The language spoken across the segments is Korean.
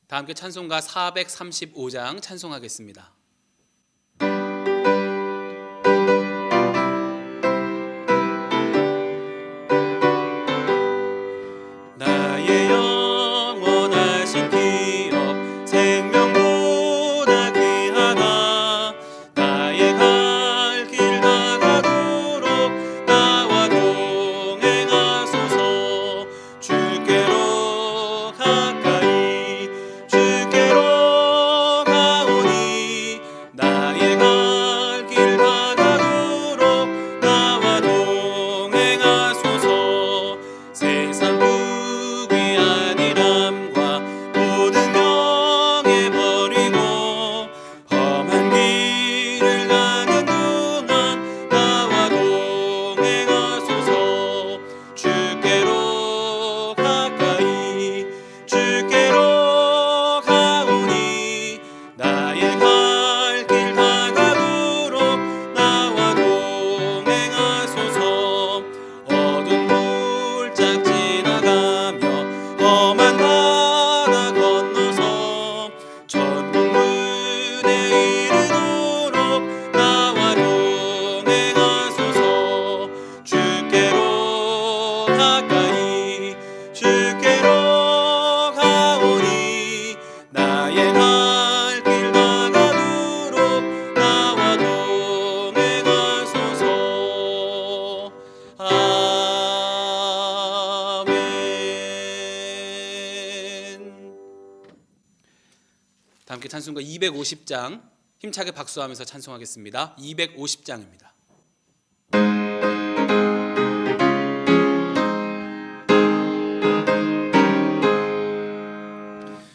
다 함께 찬송가 435장 찬송하겠습니다. 나의 영원하신 기업 생명보다 귀하다. 나의 갈 길 다가도록 나와 동행하소서. 주께로 가까이 주께로 가오니 나의 갈 길 다가도록 나와 동행하소서. 세상 부귀한 이람과 모든 명예 버리고 험한 길을 가는 동안 나와 동행하소서. 주께로 가까이 주께로 가오니 나의 갈 길 다가도록 나와 동행하소서. 어두운 골짝 지나가며 험한 바다 건너서 천국 문에 이르도록 나와 동행하소서. 주께로 가까이 주께로 가오니 나의 갈 길 다가도록 나와 동행하소서. 아멘. 다 함께 찬송가 250장 힘차게 박수하면서 찬송하겠습니다. 250장입니다.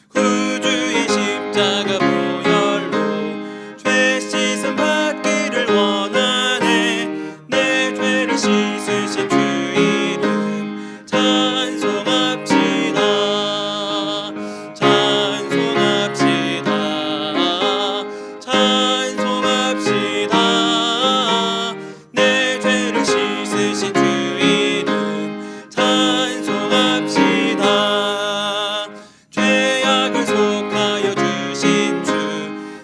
구주의 십자가 보혈로 죄 씻음 받기를 원하네. 내 죄를 씻으신 주 이름 찬송합시다. 찬송합시다. 찬송합시다. 내 죄를 씻으신 주 이름 찬송합시다. 죄악을 속하여 주신 주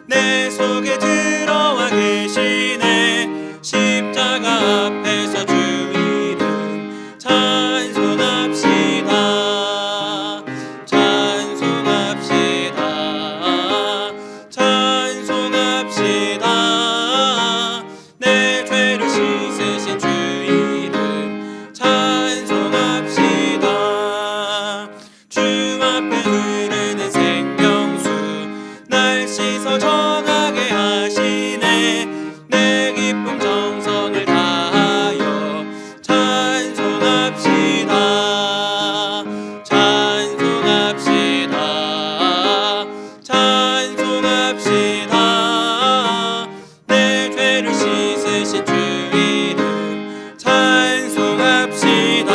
내 속에 들어와 계시네. 십자가 앞에서 주 이름 찬송합시다. 찬송합시다. 찬송합시다. 내 죄를 씻으신 주 이름 찬송합시다. 주 앞에 흐르는 생명수 날 씻어 정하게 하시네. 내 기쁨 정성을 다하여 찬송합시다. 찬송합시다. 찬송합시다. 내 죄를 씻으신 주 이름 찬송합시다.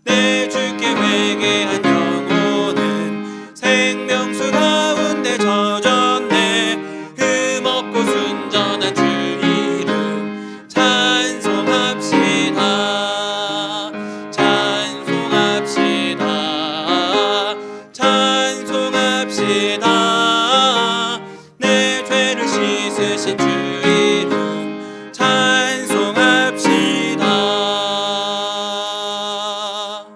내 주께 회개한 영혼은 생명수 가운데 젖었네. 흠없고 순전한 주 이름 찬송합시다. 찬송합시다. 찬송합시다. 내 죄를 씻으신 주 이름 찬송합시다.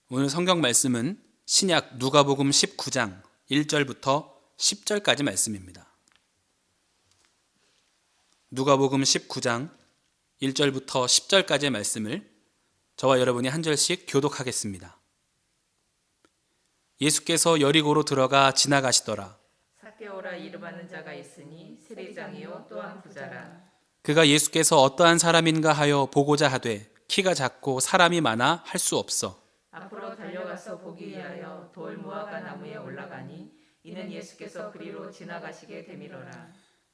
오늘 성경 말씀은 신약 누가복음 19장 1절부터 10절까지 말씀입니다. 누가복음 19장 1절부터 10절까지의 말씀을 저와 여러분이 한 절씩 교독하겠습니다. 예수께서 여리고로 들어가 지나가시더라. 삭개오라 이름하는 자가 있으니 세리장이요 또한 부자라. 그가 예수께서 어떠한 사람인가 하여 보고자 하되 키가 작고 사람이 많아 할 수 없어 앞으로 달려가서 보기 위하여 돌 무화과 나무에 올라가니 이는 예수께서 그리로 지나가시게 되밀어라.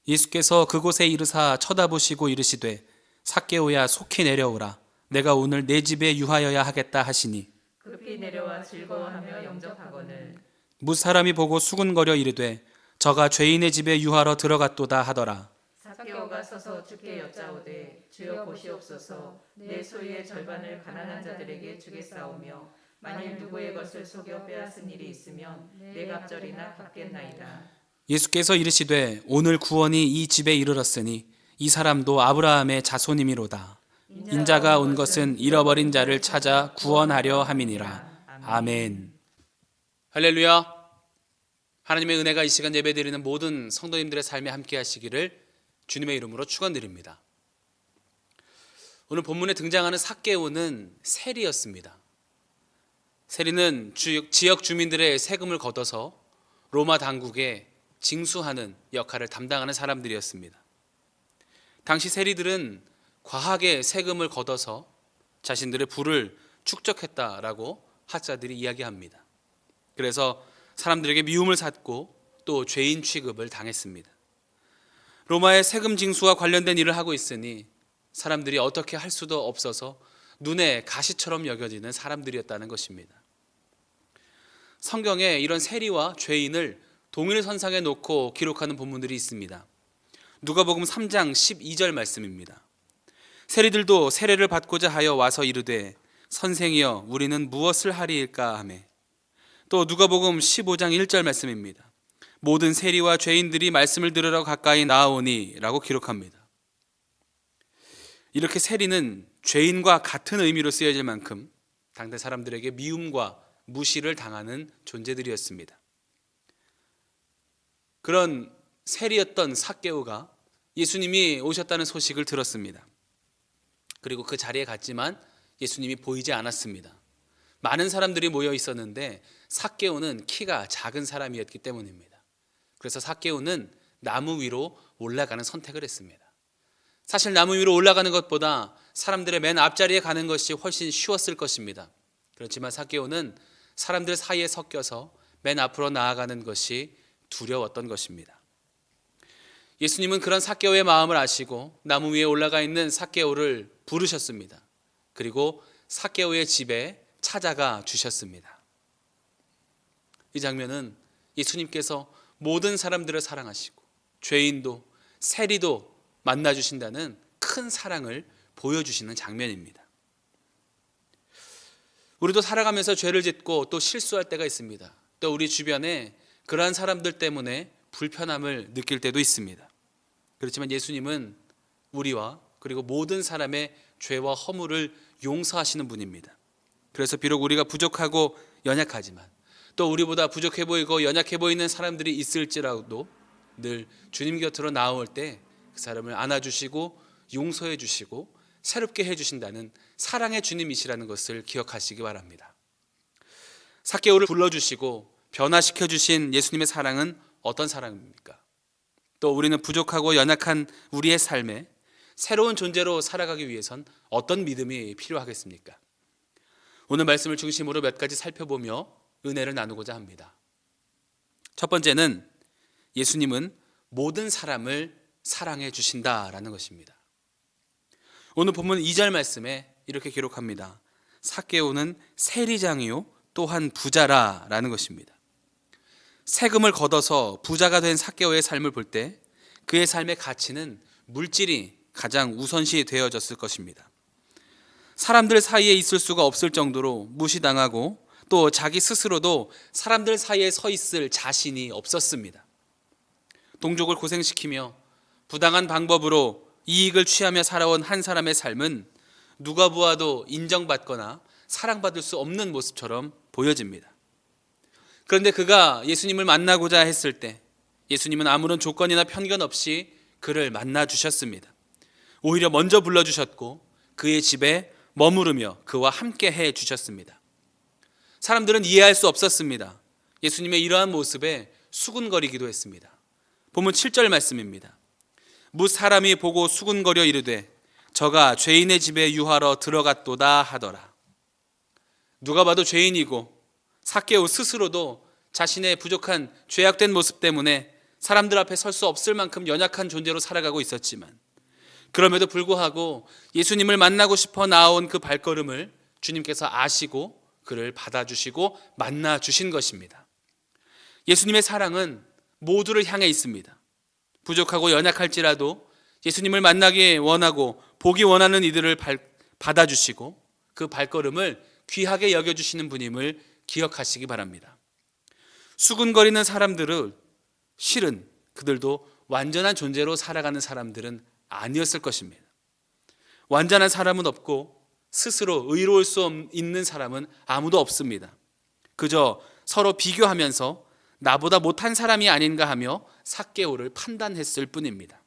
예수께서 그곳에 이르사 쳐다보시고 이르시되 삭개오야 속히 내려오라. 내가 오늘 내 집에 유하여야 하겠다 하시니 급히 내려와 즐거워하며 영접하거늘 무사람이 보고 수군거려 이르되 저가 죄인의 집에 유하러 들어갔도다 하더라. 삭개오가 서서 주께 여짜오되 주여 보시옵소서. 내 소유의 절반을 가난한 자들에게 주겠사오며 만일 누구의 것을 속여 빼앗은 일이 있으면 내 갑절이나 갚겠나이다. 예수께서 이르시되 오늘 구원이 이 집에 이르렀으니 이 사람도 아브라함의 자손이미로다. 인자가 온 것은 잃어버린 자를 찾아 구원하려 함이니라. 아멘. 할렐루야. 하나님의 은혜가 이 시간 예배드리는 모든 성도님들의 삶에 함께 하시기를 주님의 이름으로 축원드립니다. 오늘 본문에 등장하는 삭개오는 세리였습니다. 세리는 지역 주민들의 세금을 걷어서 로마 당국에 징수하는 역할을 담당하는 사람들이었습니다. 당시 세리들은 과하게 세금을 걷어서 자신들의 부를 축적했다라고 학자들이 이야기합니다. 그래서 사람들에게 미움을 샀고 또 죄인 취급을 당했습니다. 로마의 세금 징수와 관련된 일을 하고 있으니 사람들이 어떻게 할 수도 없어서 눈에 가시처럼 여겨지는 사람들이었다는 것입니다. 성경에 이런 세리와 죄인을 동일선상에 놓고 기록하는 본문들이 있습니다. 누가복음 3장 12절 말씀입니다. 세리들도 세례를 받고자 하여 와서 이르되 선생이여 우리는 무엇을 하리일까 하매. 또 누가복음 15장 1절 말씀입니다. 모든 세리와 죄인들이 말씀을 들으러 가까이 나아오니 라고 기록합니다. 이렇게 세리는 죄인과 같은 의미로 쓰여질 만큼 당대 사람들에게 미움과 무시를 당하는 존재들이었습니다. 그런 세리였던 삭개오가 예수님이 오셨다는 소식을 들었습니다. 그리고 그 자리에 갔지만 예수님이 보이지 않았습니다. 많은 사람들이 모여 있었는데 삭개오는 키가 작은 사람이었기 때문입니다. 그래서 삭개오는 나무 위로 올라가는 선택을 했습니다. 사실 나무 위로 올라가는 것보다 사람들의 맨 앞자리에 가는 것이 훨씬 쉬웠을 것입니다. 그렇지만 삭개오는 사람들 사이에 섞여서 맨 앞으로 나아가는 것이 두려웠던 것입니다. 예수님은 그런 삭개오의 마음을 아시고 나무 위에 올라가 있는 삭개오를 부르셨습니다. 그리고 삭개오의 집에 찾아가 주셨습니다. 이 장면은 예수님께서 모든 사람들을 사랑하시고 죄인도 세리도 만나주신다는 큰 사랑을 보여주시는 장면입니다. 우리도 살아가면서 죄를 짓고 또 실수할 때가 있습니다. 또 우리 주변에 그러한 사람들 때문에 불편함을 느낄 때도 있습니다. 그렇지만 예수님은 우리와 그리고 모든 사람의 죄와 허물을 용서하시는 분입니다. 그래서 비록 우리가 부족하고 연약하지만 또 우리보다 부족해 보이고 연약해 보이는 사람들이 있을지라도 늘 주님 곁으로 나올 때 그 사람을 안아주시고 용서해 주시고 새롭게 해주신다는 사랑의 주님이시라는 것을 기억하시기 바랍니다. 삭개오를 불러주시고 변화시켜 주신 예수님의 사랑은 어떤 사랑입니까? 또 우리는 부족하고 연약한 우리의 삶에 새로운 존재로 살아가기 위해선 어떤 믿음이 필요하겠습니까? 오늘 말씀을 중심으로 몇 가지 살펴보며 은혜를 나누고자 합니다. 첫 번째는 예수님은 모든 사람을 사랑해 주신다라는 것입니다. 오늘 본문 2절 말씀에 이렇게 기록합니다. 삭개오는 세리장이요 또한 부자라라는 것입니다. 세금을 걷어서 부자가 된 삭개오의 삶을 볼 때 그의 삶의 가치는 물질이 가장 우선시 되어졌을 것입니다. 사람들 사이에 있을 수가 없을 정도로 무시당하고 또 자기 스스로도 사람들 사이에 서 있을 자신이 없었습니다. 동족을 고생시키며 부당한 방법으로 이익을 취하며 살아온 한 사람의 삶은 누가 보아도 인정받거나 사랑받을 수 없는 모습처럼 보여집니다. 그런데 그가 예수님을 만나고자 했을 때 예수님은 아무런 조건이나 편견 없이 그를 만나 주셨습니다. 오히려 먼저 불러주셨고 그의 집에 머무르며 그와 함께 해 주셨습니다. 사람들은 이해할 수 없었습니다. 예수님의 이러한 모습에 수군거리기도 했습니다. 본문 7절 말씀입니다. 무 사람이 보고 수군거려 이르되 저가 죄인의 집에 유하러 들어갔도다 하더라. 누가 봐도 죄인이고 삭개오 스스로도 자신의 부족한 죄악된 모습 때문에 사람들 앞에 설 수 없을 만큼 연약한 존재로 살아가고 있었지만 그럼에도 불구하고 예수님을 만나고 싶어 나아온 그 발걸음을 주님께서 아시고 그를 받아주시고 만나주신 것입니다. 예수님의 사랑은 모두를 향해 있습니다. 부족하고 연약할지라도 예수님을 만나기 원하고 보기 원하는 이들을 받아주시고 그 발걸음을 귀하게 여겨주시는 분임을 기억하시기 바랍니다. 수군거리는 사람들은 실은 그들도 완전한 존재로 살아가는 사람들은 아니었을 것입니다. 완전한 사람은 없고 스스로 의로울 수 있는 사람은 아무도 없습니다. 그저 서로 비교하면서 나보다 못한 사람이 아닌가 하며 삭개오를 판단했을 뿐입니다.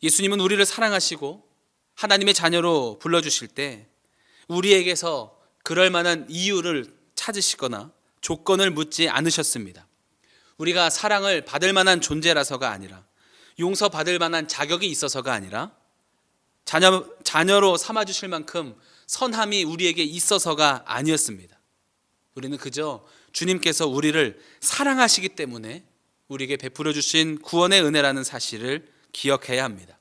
예수님은 우리를 사랑하시고 하나님의 자녀로 불러주실 때 우리에게서 그럴 만한 이유를 찾으시거나 조건을 묻지 않으셨습니다. 우리가 사랑을 받을 만한 존재라서가 아니라, 용서받을 만한 자격이 있어서가 아니라, 자녀로 삼아주실 만큼 선함이 우리에게 있어서가 아니었습니다. 우리는 그저 주님께서 우리를 사랑하시기 때문에 우리에게 베풀어 주신 구원의 은혜라는 사실을 기억해야 합니다.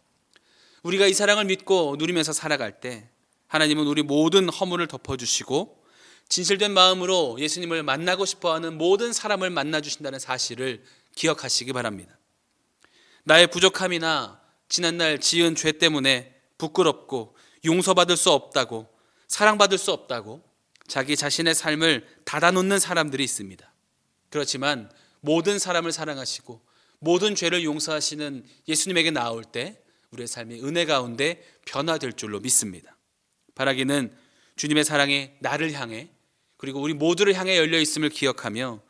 우리가 이 사랑을 믿고 누리면서 살아갈 때 하나님은 우리 모든 허물을 덮어주시고 진실된 마음으로 예수님을 만나고 싶어하는 모든 사람을 만나주신다는 사실을 기억하시기 바랍니다. 나의 부족함이나 지난날 지은 죄 때문에 부끄럽고 용서받을 수 없다고, 사랑받을 수 없다고 자기 자신의 삶을 닫아놓는 사람들이 있습니다. 그렇지만 모든 사람을 사랑하시고 모든 죄를 용서하시는 예수님에게 나아올 때 우리의 삶이 은혜 가운데 변화될 줄로 믿습니다. 바라기는 주님의 사랑이 나를 향해 그리고 우리 모두를 향해 열려 있음을 기억하며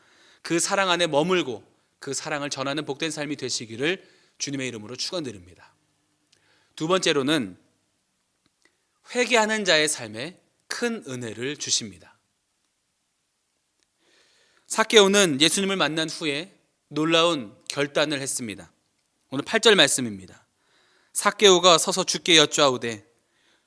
그 사랑 안에 머물고 그 사랑을 전하는 복된 삶이 되시기를 주님의 이름으로 축원드립니다. 두 번째로는 회개하는 자의 삶에 큰 은혜를 주십니다. 삭개오는 예수님을 만난 후에 놀라운 결단을 했습니다. 오늘 8절 말씀입니다. 삭개오가 서서 주께 여쭈아오되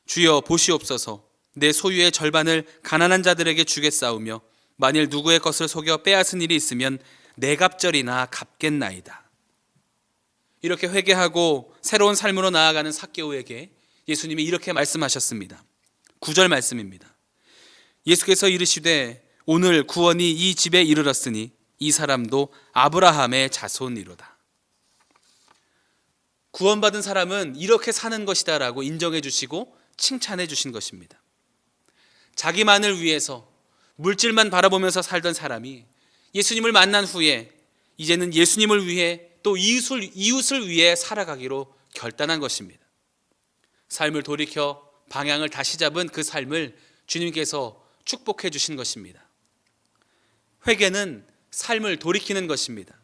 주여 보시옵소서, 내 소유의 절반을 가난한 자들에게 주겠사오며 만일 누구의 것을 속여 빼앗은 일이 있으면 네 갑절이나 갚겠나이다. 이렇게 회개하고 새로운 삶으로 나아가는 삭개오에게 예수님이 이렇게 말씀하셨습니다. 9절 말씀입니다. 예수께서 이르시되 오늘 구원이 이 집에 이르렀으니 이 사람도 아브라함의 자손이로다. 구원받은 사람은 이렇게 사는 것이다 라고 인정해 주시고 칭찬해 주신 것입니다. 자기만을 위해서 물질만 바라보면서 살던 사람이 예수님을 만난 후에 이제는 예수님을 위해 또 이웃을 위해 살아가기로 결단한 것입니다. 삶을 돌이켜 방향을 다시 잡은 그 삶을 주님께서 축복해 주신 것입니다. 회개는 삶을 돌이키는 것입니다.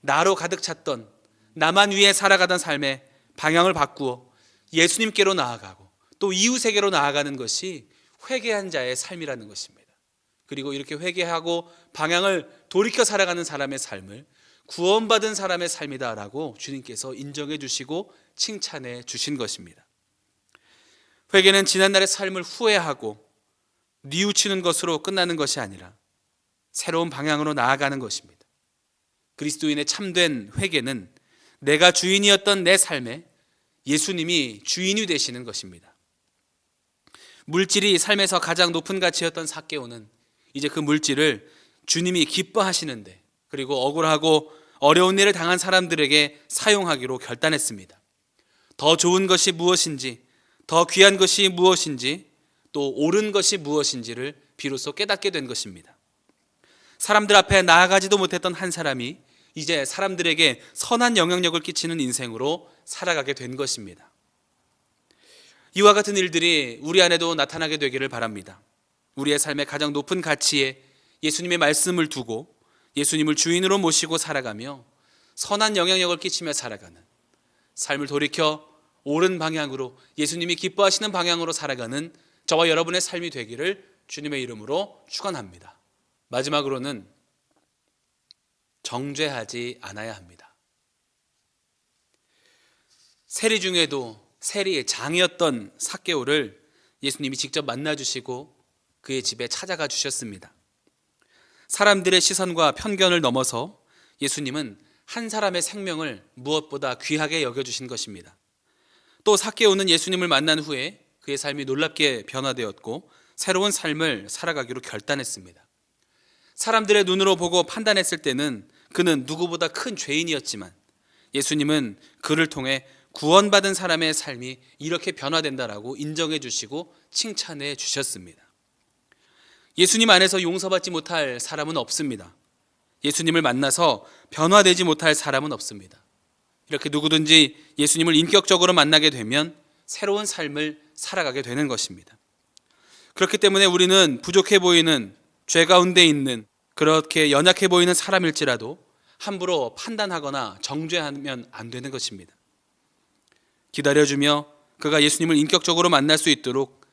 나로 가득 찼던, 나만 위해 살아가던 삶의 방향을 바꾸어 예수님께로 나아가고 또 이웃에게로 나아가는 것이 회개한 자의 삶이라는 것입니다. 그리고 이렇게 회개하고 방향을 돌이켜 살아가는 사람의 삶을 구원받은 사람의 삶이다라고 주님께서 인정해 주시고 칭찬해 주신 것입니다. 회개는 지난날의 삶을 후회하고 뉘우치는 것으로 끝나는 것이 아니라 새로운 방향으로 나아가는 것입니다. 그리스도인의 참된 회개는 내가 주인이었던 내 삶에 예수님이 주인이 되시는 것입니다. 물질이 삶에서 가장 높은 가치였던 삭개오는 이제 그 물질을 주님이 기뻐하시는데, 그리고 억울하고 어려운 일을 당한 사람들에게 사용하기로 결단했습니다. 더 좋은 것이 무엇인지, 더 귀한 것이 무엇인지, 또 옳은 것이 무엇인지를 비로소 깨닫게 된 것입니다. 사람들 앞에 나아가지도 못했던 한 사람이 이제 사람들에게 선한 영향력을 끼치는 인생으로 살아가게 된 것입니다. 이와 같은 일들이 우리 안에도 나타나게 되기를 바랍니다. 우리의 삶의 가장 높은 가치에 예수님의 말씀을 두고 예수님을 주인으로 모시고 살아가며 선한 영향력을 끼치며 살아가는, 삶을 돌이켜 옳은 방향으로 예수님이 기뻐하시는 방향으로 살아가는 저와 여러분의 삶이 되기를 주님의 이름으로 축원합니다. 마지막으로는 정죄하지 않아야 합니다. 세리 중에도 세리의 장이었던 삭개오를 예수님이 직접 만나주시고 그의 집에 찾아가 주셨습니다. 사람들의 시선과 편견을 넘어서 예수님은 한 사람의 생명을 무엇보다 귀하게 여겨주신 것입니다. 또 삭개오는 예수님을 만난 후에 그의 삶이 놀랍게 변화되었고 새로운 삶을 살아가기로 결단했습니다. 사람들의 눈으로 보고 판단했을 때는 그는 누구보다 큰 죄인이었지만 예수님은 그를 통해 구원받은 사람의 삶이 이렇게 변화된다라고 인정해 주시고 칭찬해 주셨습니다. 예수님 안에서 용서받지 못할 사람은 없습니다. 예수님을 만나서 변화되지 못할 사람은 없습니다. 이렇게 누구든지 예수님을 인격적으로 만나게 되면 새로운 삶을 살아가게 되는 것입니다. 그렇기 때문에 우리는 부족해 보이는, 죄 가운데 있는, 그렇게 연약해 보이는 사람일지라도 함부로 판단하거나 정죄하면 안 되는 것입니다. 기다려주며 그가 예수님을 인격적으로 만날 수 있도록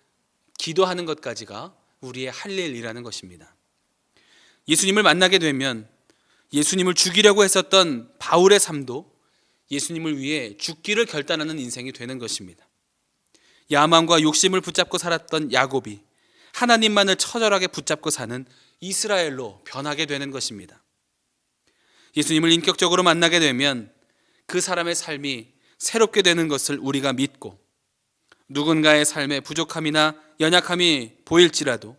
기도하는 것까지가 우리의 할 일이라는 것입니다. 예수님을 만나게 되면 예수님을 죽이려고 했었던 바울의 삶도 예수님을 위해 죽기를 결단하는 인생이 되는 것입니다. 야망과 욕심을 붙잡고 살았던 야곱이 하나님만을 처절하게 붙잡고 사는 이스라엘로 변하게 되는 것입니다. 예수님을 인격적으로 만나게 되면 그 사람의 삶이 새롭게 되는 것을 우리가 믿고, 누군가의 삶에 부족함이나 연약함이 보일지라도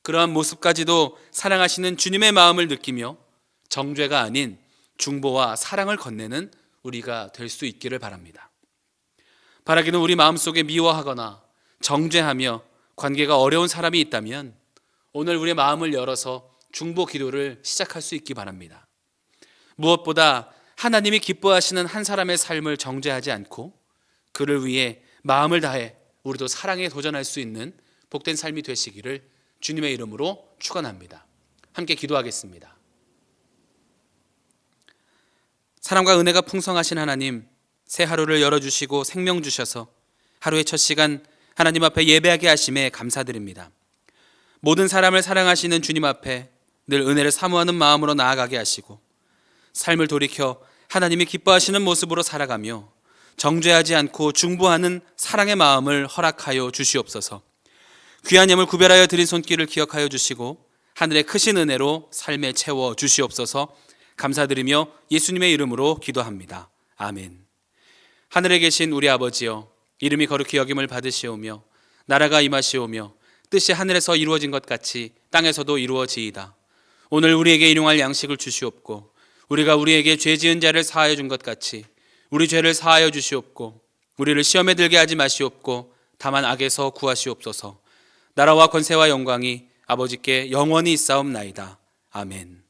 그러한 모습까지도 사랑하시는 주님의 마음을 느끼며 정죄가 아닌 중보와 사랑을 건네는 우리가 될 수 있기를 바랍니다. 바라기는 우리 마음속에 미워하거나 정죄하며 관계가 어려운 사람이 있다면 오늘 우리의 마음을 열어서 중보 기도를 시작할 수 있기 바랍니다. 무엇보다 하나님이 기뻐하시는 한 사람의 삶을 정죄하지 않고 그를 위해 마음을 다해 우리도 사랑에 도전할 수 있는 복된 삶이 되시기를 주님의 이름으로 축원합니다. 함께 기도하겠습니다. 사랑과 은혜가 풍성하신 하나님, 새 하루를 열어주시고 생명 주셔서 하루의 첫 시간 하나님 앞에 예배하게 하심에 감사드립니다. 모든 사람을 사랑하시는 주님 앞에 늘 은혜를 사모하는 마음으로 나아가게 하시고 삶을 돌이켜 하나님이 기뻐하시는 모습으로 살아가며 정죄하지 않고 중보하는 사랑의 마음을 허락하여 주시옵소서. 귀한 예물 구별하여 드린 손길을 기억하여 주시고 하늘의 크신 은혜로 삶에 채워 주시옵소서. 감사드리며 예수님의 이름으로 기도합니다. 아멘. 하늘에 계신 우리 아버지여, 이름이 거룩히 여김을 받으시오며 나라가 임하시오며 뜻이 하늘에서 이루어진 것 같이 땅에서도 이루어지이다. 오늘 우리에게 일용할 양식을 주시옵고 우리가 우리에게 죄 지은 자를 사하여 준 것 같이 우리 죄를 사하여 주시옵고 우리를 시험에 들게 하지 마시옵고 다만 악에서 구하시옵소서. 나라와 권세와 영광이 아버지께 영원히 있사옵나이다. 아멘.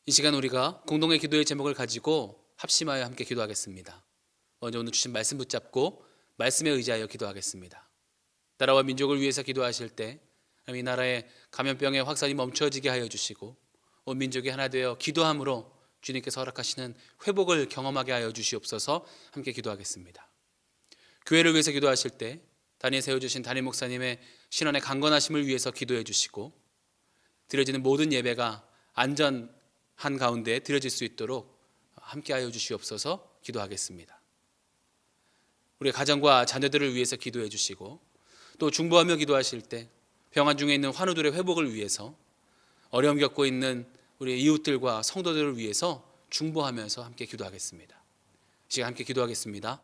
이 시간 우리가 공동의 기도의 제목을 가지고 합심하여 함께 기도하겠습니다. 먼저 오늘 주신 말씀 붙잡고 말씀에 의지하여 기도하겠습니다. 나라와 민족을 위해서 기도하실 때 이 나라의 감염병의 확산이 멈춰지게 하여 주시고 온 민족이 하나 되어 기도함으로 주님께서 허락하시는 회복을 경험하게 하여 주시옵소서. 함께 기도하겠습니다. 교회를 위해서 기도하실 때 단위에 세워주신 담임 목사님의 신원의 강건하심을 위해서 기도해 주시고 드려지는 모든 예배가 안전한 가운데 드려질 수 있도록 함께 하여 주시옵소서. 기도하겠습니다. 우리 가정과 자녀들을 위해서 기도해 주시고 또 중보하며 기도하실 때 병환 중에 있는 환우들의 회복을 위해서 어려움 겪고 있는 우리 이웃들과 성도들을 위해서 중보하면서 함께 기도하겠습니다. 이 시간 함께 기도하겠습니다.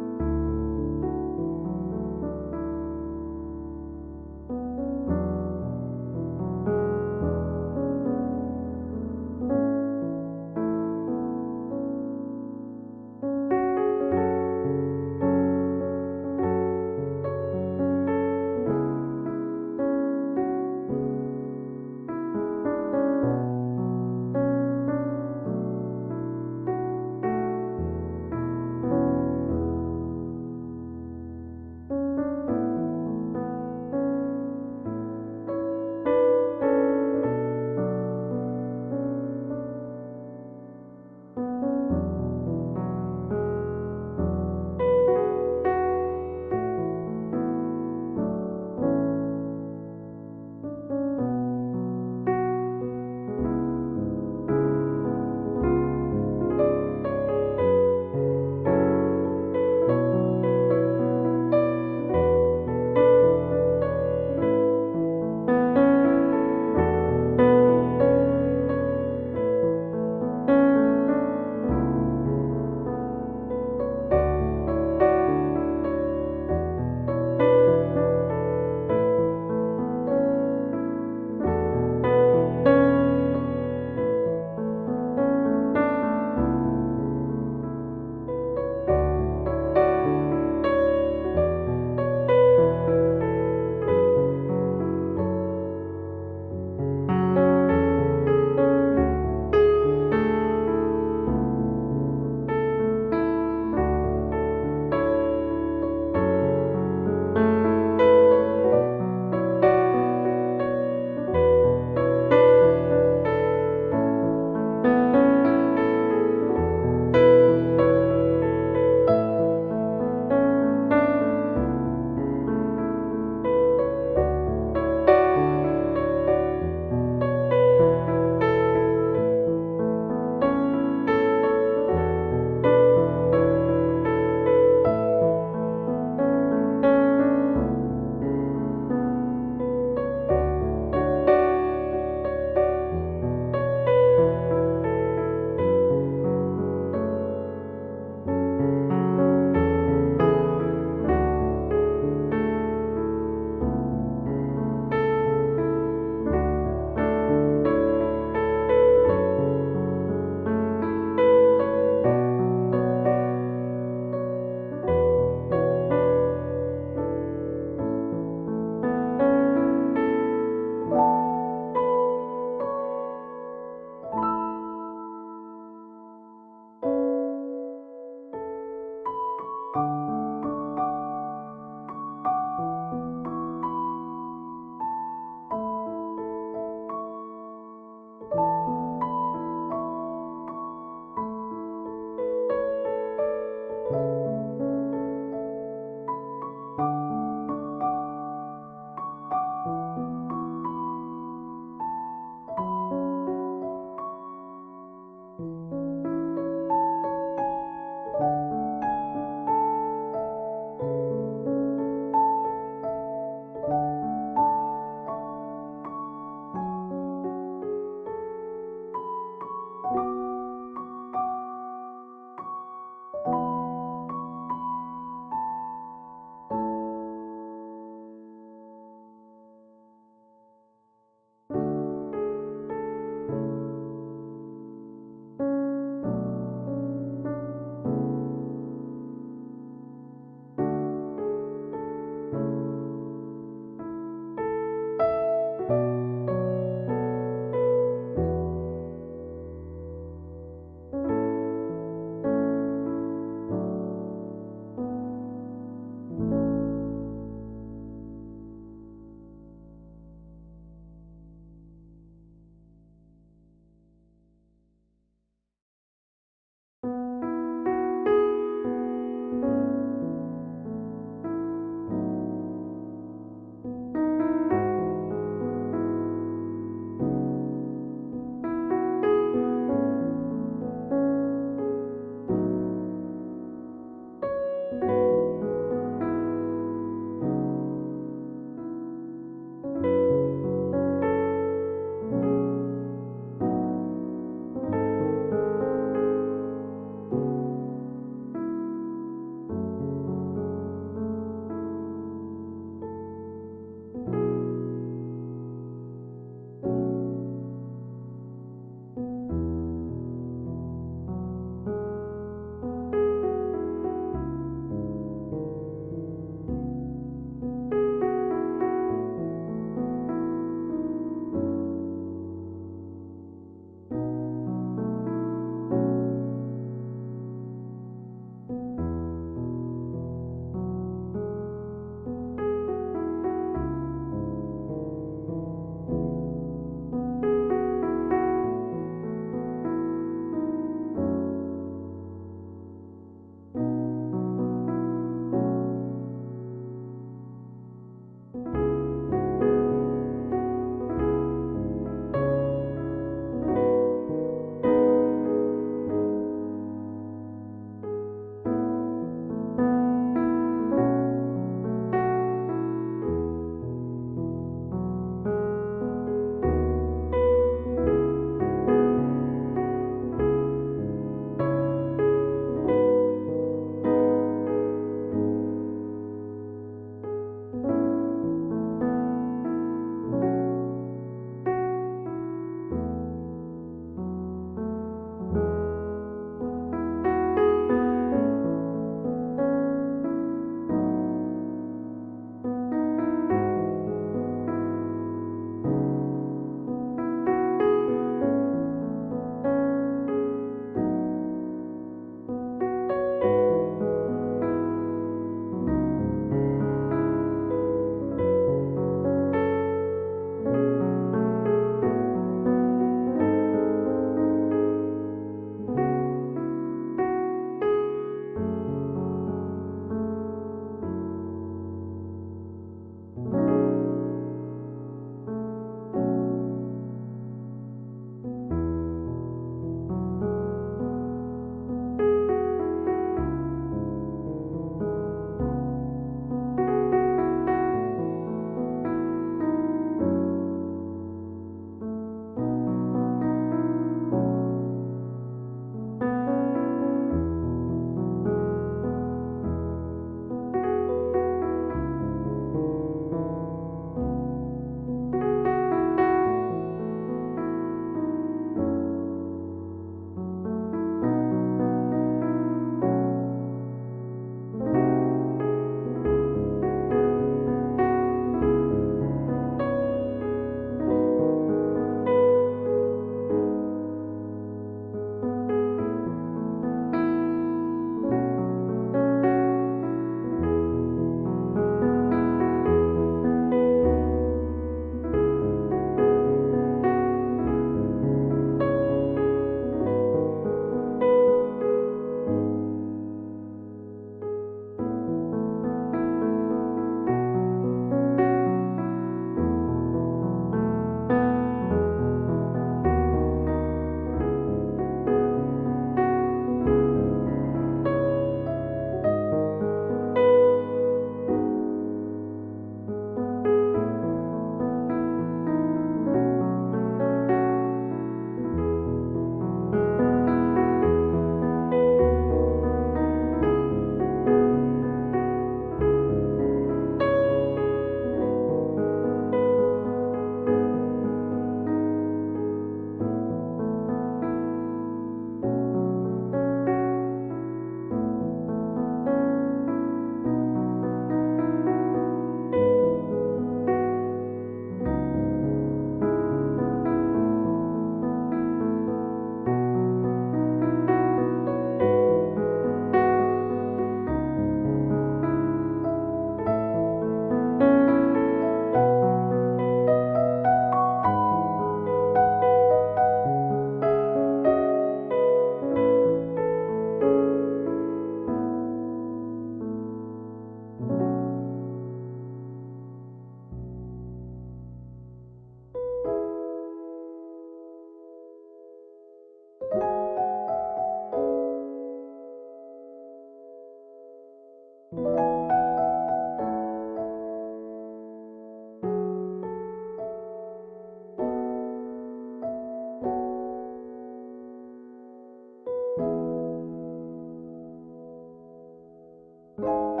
아멘.